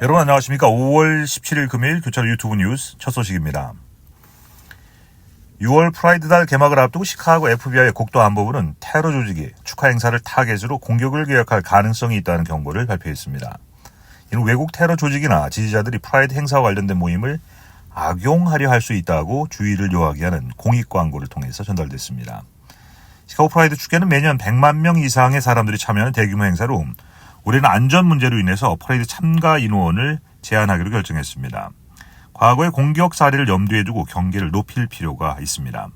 여러분 안녕하십니까. 5월 17일 금요일 교차로 유튜브 뉴스 첫 소식입니다. 6월 프라이드 달 개막을 앞두고 시카고 FBI의 국도 안보부는 테러 조직이 축하 행사를 타겟으로 공격을 계획할 가능성이 있다는 경고를 발표했습니다. 이는 외국 테러 조직이나 지지자들이 프라이드 행사와 관련된 모임을 악용하려 할 수 있다고 주의를 요하게 하는 공익 광고를 통해서 전달됐습니다. 시카고 프라이드 축제는 매년 100만 명 이상의 사람들이 참여하는 대규모 행사로 올해는 안전 문제로 인해서 퍼레이드 참가 인원을 제한하기로 결정했습니다. 과거의 공격 사례를 염두에 두고 경계를 높일 필요가 있습니다.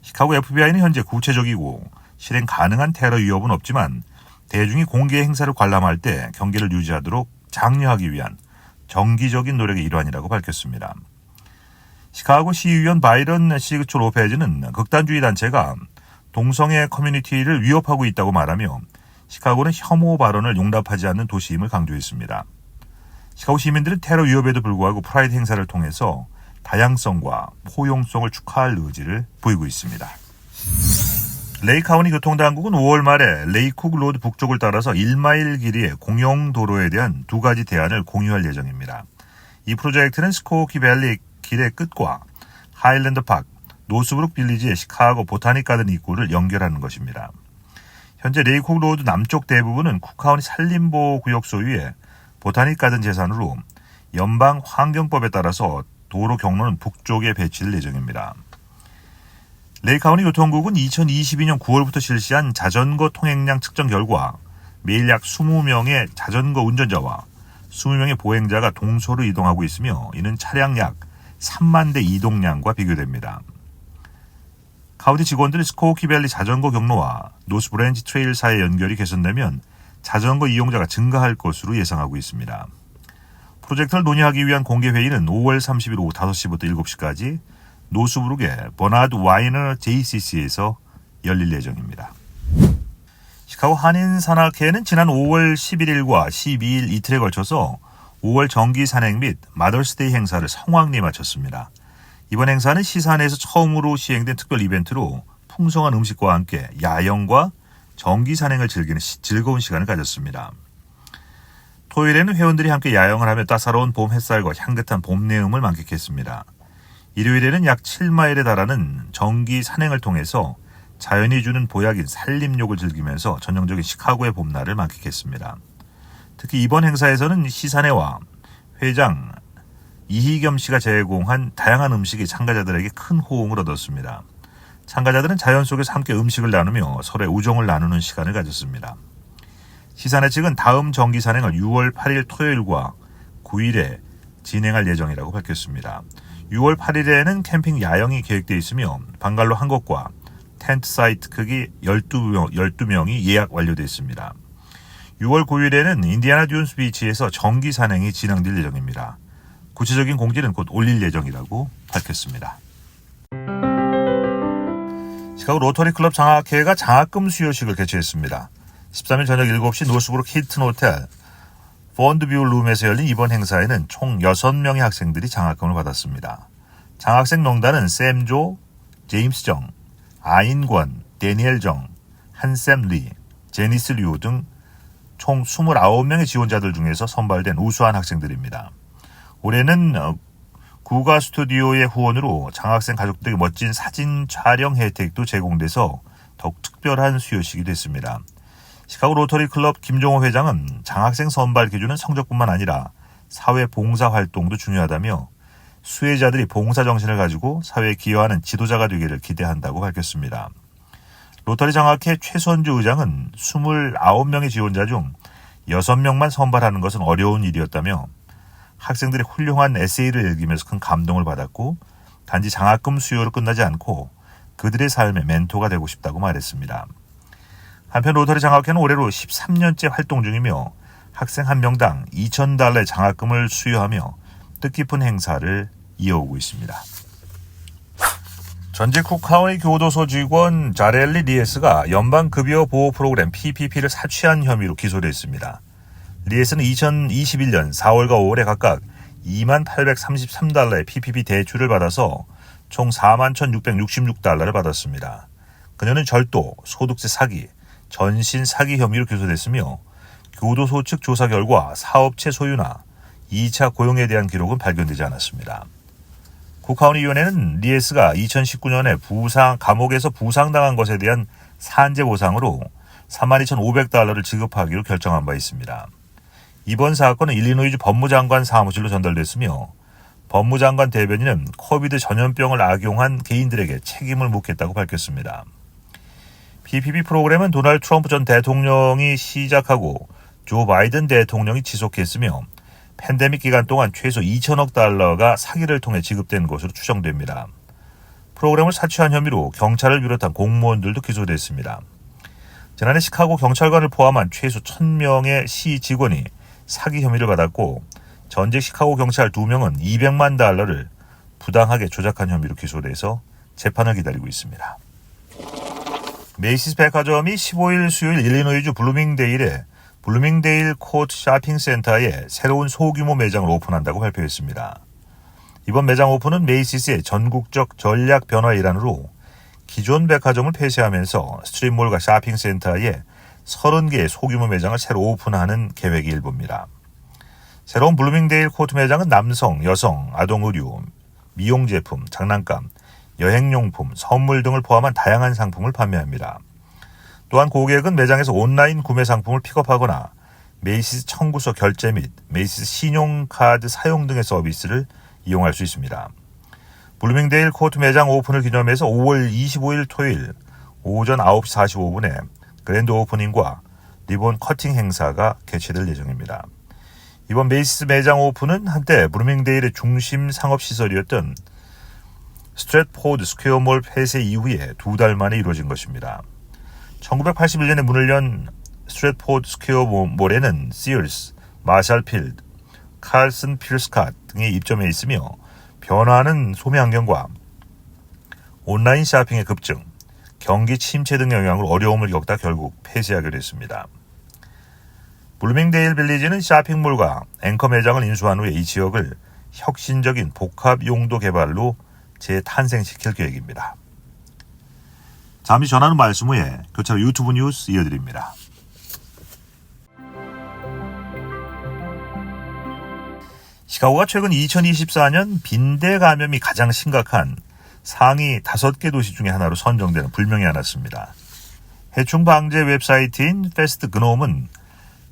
시카고 FBI는 현재 구체적이고 실행 가능한 테러 위협은 없지만 대중이 공개 행사를 관람할 때 경계를 유지하도록 장려하기 위한 정기적인 노력의 일환이라고 밝혔습니다. 시카고 시의원 바이런 시그초 로페즈는 극단주의 단체가 동성애 커뮤니티를 위협하고 있다고 말하며 시카고는 혐오 발언을 용납하지 않는 도시임을 강조했습니다. 시카고 시민들은 테러 위협에도 불구하고 프라이드 행사를 통해서 다양성과 포용성을 축하할 의지를 보이고 있습니다. 레이 카운티 교통당국은 5월 말에 레이쿡 로드 북쪽을 따라서 1마일 길이의 공영 도로에 대한 두 가지 대안을 공유할 예정입니다. 이 프로젝트는 스코키 밸리 길의 끝과 하일랜드 파크, 노스브룩 빌리지의 시카고 보타닉 가든 입구를 연결하는 것입니다. 현재 레이쿡 로드 남쪽 대부분은 쿡카운티 산림보호구역 소유의 보타닉 가든 재산으로 연방 환경법에 따라서 도로 경로는 북쪽에 배치될 예정입니다. 레이카운티 교통국은 2022년 9월부터 실시한 자전거 통행량 측정 결과 매일 약 20명의 자전거 운전자와 20명의 보행자가 동서로 이동하고 있으며 이는 차량 약 3만 대 이동량과 비교됩니다. 카운티 직원들이 스코키밸리 자전거 경로와 노스 브랜치 트레일 사이의 연결이 개선되면 자전거 이용자가 증가할 것으로 예상하고 있습니다. 프로젝트를 논의하기 위한 공개회의는 5월 30일 오후 5시부터 7시까지 노스브룩의 버나드 와이너 JCC에서 열릴 예정입니다. 시카고 한인산악회는 지난 5월 11일과 12일 이틀에 걸쳐서 5월 정기 산행 및 마더스데이 행사를 성황리에 마쳤습니다. 이번 행사는 시산에서 처음으로 시행된 특별 이벤트로 풍성한 음식과 함께 야영과 정기 산행을 즐기는 즐거운 시간을 가졌습니다. 토요일에는 회원들이 함께 야영을 하며 따사로운 봄 햇살과 향긋한 봄 내음을 만끽했습니다. 일요일에는 약 7마일에 달하는 정기 산행을 통해서 자연이 주는 보약인 산림욕을 즐기면서 전형적인 시카고의 봄날을 만끽했습니다. 특히 이번 행사에서는 시사내와 회장 이희겸 씨가 제공한 다양한 음식이 참가자들에게 큰 호응을 얻었습니다. 참가자들은 자연 속에서 함께 음식을 나누며 서로의 우정을 나누는 시간을 가졌습니다. 시사내 측은 다음 정기 산행을 6월 8일 토요일과 9일에 진행할 예정이라고 밝혔습니다. 6월 8일에는 캠핑 야영이 계획되어 있으며 방갈로 한 곳과 텐트 사이트 크기 12명이 예약 완료되어 있습니다. 6월 9일에는 인디아나 존스 비치에서 정기 산행이 진행될 예정입니다. 구체적인 공지는 곧 올릴 예정이라고 밝혔습니다. 시카고 로터리 클럽 장학회가 장학금 수여식을 개최했습니다. 13일 저녁 7시 노스브룩 힐튼 호텔 펀드뷰 룸에서 열린 이번 행사에는 총 6명의 학생들이 장학금을 받았습니다. 장학생 명단은 샘조, 제임스 정, 아인권, 데니엘 정, 한샘 리, 제니스 류 등 총 29명의 지원자들 중에서 선발된 우수한 학생들입니다. 올해는 구가 스튜디오의 후원으로 장학생 가족들에게 멋진 사진 촬영 혜택도 제공돼서 더욱 특별한 수여식이 됐습니다. 시카고 로터리 클럽 김종호 회장은 장학생 선발 기준은 성적뿐만 아니라 사회 봉사 활동도 중요하다며 수혜자들이 봉사 정신을 가지고 사회에 기여하는 지도자가 되기를 기대한다고 밝혔습니다. 로터리 장학회 최선주 의장은 29명의 지원자 중 6명만 선발하는 것은 어려운 일이었다며 학생들이 훌륭한 에세이를 읽으면서 큰 감동을 받았고 단지 장학금 수요로 끝나지 않고 그들의 삶의 멘토가 되고 싶다고 말했습니다. 한편 로터리 장학회는 올해로 13년째 활동 중이며 학생 한 명당 $2,000의 장학금을 수여하며 뜻깊은 행사를 이어오고 있습니다. 전직 쿡카운티 교도소 직원 자렐리 리에스가 연방급여 보호 프로그램 PPP를 사취한 혐의로 기소됐습니다. 리에스는 2021년 4월과 5월에 각각 $2833의 PPP 대출을 받아서 총 $41,666를 받았습니다. 그녀는 절도, 소득세 사기, 전신 사기 혐의로 기소됐으며 교도소 측 조사 결과 사업체 소유나 2차 고용에 대한 기록은 발견되지 않았습니다. 국가원위원회는 리에스가 2019년에 감옥에서 부상당한 것에 대한 산재 보상으로 32,500달러를 지급하기로 결정한 바 있습니다. 이번 사건은 일리노이주 법무장관 사무실로 전달됐으며 법무장관 대변인은 코비드 전염병을 악용한 개인들에게 책임을 묻겠다고 밝혔습니다. PPP 프로그램은 도널드 트럼프 전 대통령이 시작하고 조 바이든 대통령이 지속했으며 팬데믹 기간 동안 최소 2천억 달러가 사기를 통해 지급된 것으로 추정됩니다. 프로그램을 사취한 혐의로 경찰을 비롯한 공무원들도 기소됐습니다. 지난해 시카고 경찰관을 포함한 최소 1,000명의 시 직원이 사기 혐의를 받았고 전직 시카고 경찰 2명은 200만 달러를 부당하게 조작한 혐의로 기소돼서 재판을 기다리고 있습니다. 메이시스 백화점이 15일 수요일 일리노이주 블루밍데일에 블루밍데일 코트 쇼핑센터에 새로운 소규모 매장을 오픈한다고 발표했습니다. 이번 매장 오픈은 메이시스의 전국적 전략 변화 일환으로 기존 백화점을 폐쇄하면서 스트릿몰과 쇼핑센터에 30개의 소규모 매장을 새로 오픈하는 계획의 일부입니다. 새로운 블루밍데일 코트 매장은 남성, 여성, 아동 의류, 미용 제품, 장난감, 여행용품, 선물 등을 포함한 다양한 상품을 판매합니다. 또한 고객은 매장에서 온라인 구매 상품을 픽업하거나 메이시스 청구서 결제 및 메이시스 신용카드 사용 등의 서비스를 이용할 수 있습니다. 블루밍데일 코트 매장 오픈을 기념해서 5월 25일 토요일 오전 9시 45분에 그랜드 오프닝과 리본 커팅 행사가 개최될 예정입니다. 이번 메이시스 매장 오픈은 한때 블루밍데일의 중심 상업시설이었던 스트래트포드 스퀘어몰 폐쇄 이후에 2달 만에 이루어진 것입니다. 1981년에 문을 연 스트래트포드 스퀘어몰에는 시얼스, 마샬필드, 칼슨 필스캇 등이 입점해 있으며 변화하는 소매 환경과 온라인 쇼핑의 급증, 경기 침체 등 영향으로 어려움을 겪다 결국 폐쇄하게 됐습니다. 블루밍데일 빌리지는 쇼핑몰과 앵커 매장을 인수한 후에 이 지역을 혁신적인 복합 용도 개발로 재탄생시킬 계획입니다. 잠시 전하는 말씀 후에 교차로 유튜브 뉴스 이어드립니다. 시카고가 최근 2024년 빈대 감염이 가장 심각한 상위 5개 도시 중에 하나로 선정되는 불명이 많았습니다. 해충 방제 웹사이트인 패스트 그놈은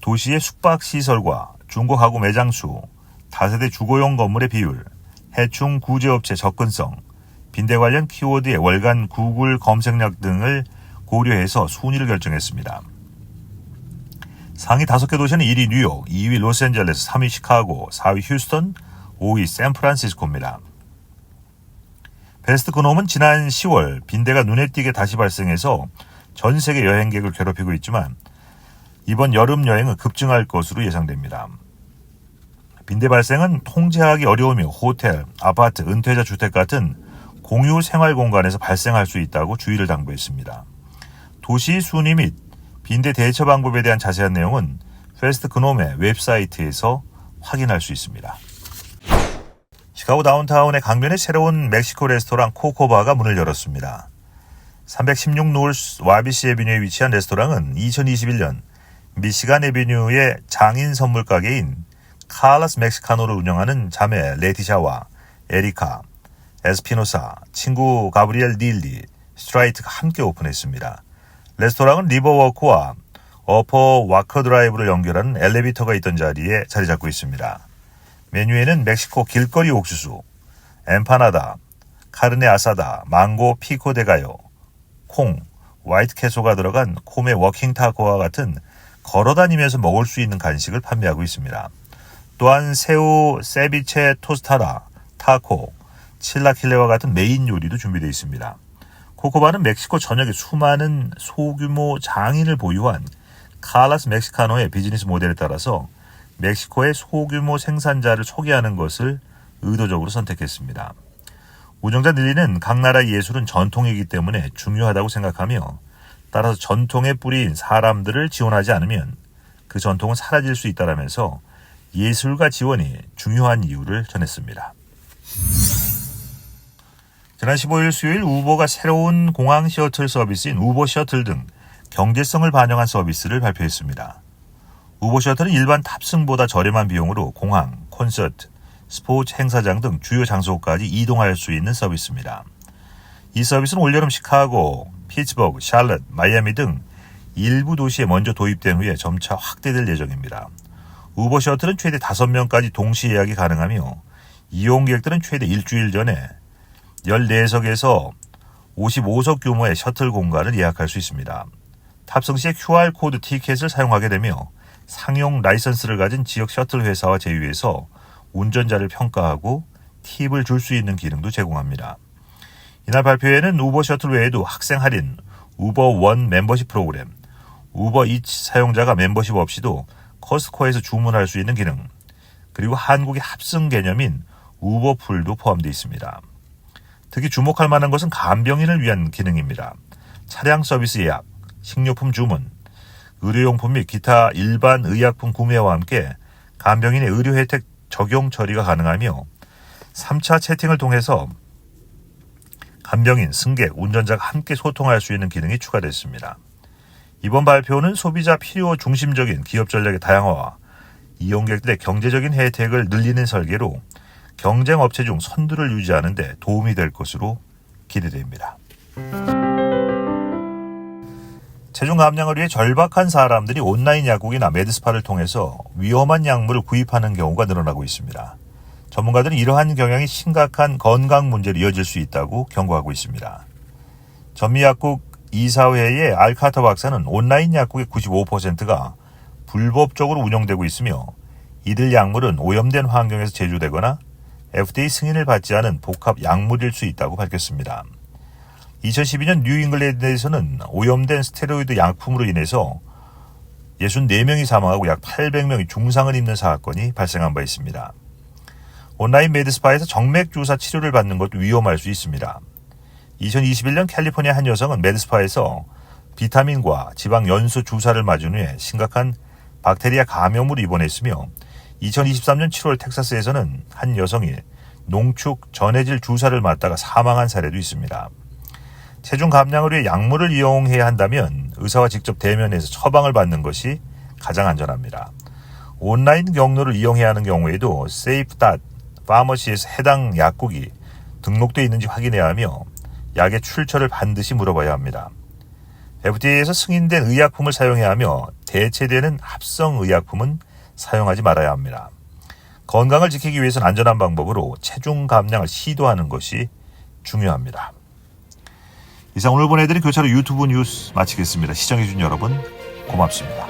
도시의 숙박시설과 중고가구 매장 수, 다세대 주거용 건물의 비율, 해충 구제업체 접근성, 빈대 관련 키워드의 월간 구글 검색량 등을 고려해서 순위를 결정했습니다. 상위 5개 도시는 1위 뉴욕, 2위 로스앤젤레스, 3위 시카고, 4위 휴스턴, 5위 샌프란시스코입니다. 베스트 그놈은 지난 10월 빈대가 눈에 띄게 다시 발생해서 전 세계 여행객을 괴롭히고 있지만 이번 여름 여행은 급증할 것으로 예상됩니다. 빈대 발생은 통제하기 어려우며 호텔, 아파트, 은퇴자 주택 같은 공유 생활 공간에서 발생할 수 있다고 주의를 당부했습니다. 도시 순위 및 빈대 대처 방법에 대한 자세한 내용은 패스트 그놈의 웹사이트에서 확인할 수 있습니다. 시카고 다운타운의 강변에 새로운 멕시코 레스토랑 코코바가 문을 열었습니다. 316 노스 와비시 에비뉴에 위치한 레스토랑은 2021년 미시간 에비뉴의 장인 선물 가게인 칼라스 멕시카노를 운영하는 자매 레티샤와 에리카, 에스피노사, 친구 가브리엘 닐리, 스트라이트가 함께 오픈했습니다. 레스토랑은 리버워크와 어퍼 와커 드라이브를 연결하는 엘리베이터가 있던 자리에 자리 잡고 있습니다. 메뉴에는 멕시코 길거리 옥수수, 엠파나다, 카르네 아사다, 망고 피코 데가요, 콩, 화이트 캐소가 들어간 콤의 워킹 타코와 같은 걸어다니면서 먹을 수 있는 간식을 판매하고 있습니다. 또한 새우, 세비체 토스타다, 타코, 칠라킬레와 같은 메인 요리도 준비되어 있습니다. 코코바는 멕시코 전역에 수많은 소규모 장인을 보유한 칼라스 멕시카노의 비즈니스 모델에 따라서 멕시코의 소규모 생산자를 소개하는 것을 의도적으로 선택했습니다. 운영자 닐리는 각 나라의 예술은 전통이기 때문에 중요하다고 생각하며 따라서 전통의 뿌리인 사람들을 지원하지 않으면 그 전통은 사라질 수 있다라면서 예술가 지원이 중요한 이유를 전했습니다. 지난 15일 수요일 우버가 새로운 공항 셔틀 서비스인 우버 셔틀 등 경제성을 반영한 서비스를 발표했습니다. 우버 셔틀은 일반 탑승보다 저렴한 비용으로 공항, 콘서트, 스포츠 행사장 등 주요 장소까지 이동할 수 있는 서비스입니다. 이 서비스는 올여름 시카고, 피츠버그, 샬럿, 마이애미 등 일부 도시에 먼저 도입된 후에 점차 확대될 예정입니다. 우버 셔틀은 최대 5명까지 동시 예약이 가능하며 이용객들은 최대 일주일 전에 14석에서 55석 규모의 셔틀 공간을 예약할 수 있습니다. 탑승 시에 QR코드 티켓을 사용하게 되며 상용 라이선스를 가진 지역 셔틀 회사와 제휴해서 운전자를 평가하고 팁을 줄 수 있는 기능도 제공합니다. 이날 발표회에는 우버 셔틀 외에도 학생 할인, 우버 원 멤버십 프로그램, 우버 이츠 사용자가 멤버십 없이도 커스코에서 주문할 수 있는 기능, 그리고 한국의 합승 개념인 우버풀도 포함되어 있습니다. 특히 주목할 만한 것은 간병인을 위한 기능입니다. 차량 서비스 예약, 식료품 주문, 의료용품 및 기타 일반 의약품 구매와 함께 간병인의 의료 혜택 적용 처리가 가능하며 3차 채팅을 통해서 간병인, 승객, 운전자가 함께 소통할 수 있는 기능이 추가됐습니다. 이번 발표는 소비자 필요 중심적인 기업 전략의 다양화와 이용객들의 경제적인 혜택을 늘리는 설계로 경쟁 업체 중 선두를 유지하는 데 도움이 될 것으로 기대됩니다. 체중 감량을 위해 절박한 사람들이 온라인 약국이나 메드스파를 통해서 위험한 약물을 구입하는 경우가 늘어나고 있습니다. 전문가들은 이러한 경향이 심각한 건강 문제로 이어질 수 있다고 경고하고 있습니다. 전미약국 이사회의 알카터 박사는 온라인 약국의 95%가 불법적으로 운영되고 있으며 이들 약물은 오염된 환경에서 제조되거나 FDA 승인을 받지 않은 복합 약물일 수 있다고 밝혔습니다. 2012년 뉴잉글랜드에서는 오염된 스테로이드 약품으로 인해서 64명이 사망하고 약 800명이 중상을 입는 사건이 발생한 바 있습니다. 온라인 메드스파에서 정맥 주사 치료를 받는 것도 위험할 수 있습니다. 2021년 캘리포니아 한 여성은 메드스파에서 비타민과 지방 연소 주사를 맞은 후에 심각한 박테리아 감염으로 입원했으며 2023년 7월 텍사스에서는 한 여성이 농축 전해질 주사를 맞다가 사망한 사례도 있습니다. 체중 감량을 위해 약물을 이용해야 한다면 의사와 직접 대면해서 처방을 받는 것이 가장 안전합니다. 온라인 경로를 이용해야 하는 경우에도 safe.pharmacy에서 해당 약국이 등록되어 있는지 확인해야 하며 약의 출처를 반드시 물어봐야 합니다. FDA에서 승인된 의약품을 사용해야 하며 대체되는 합성 의약품은 사용하지 말아야 합니다. 건강을 지키기 위해서는 안전한 방법으로 체중 감량을 시도하는 것이 중요합니다. 이상 오늘 보내드린 교차로 유튜브 뉴스 마치겠습니다. 시청해주신 여러분 고맙습니다.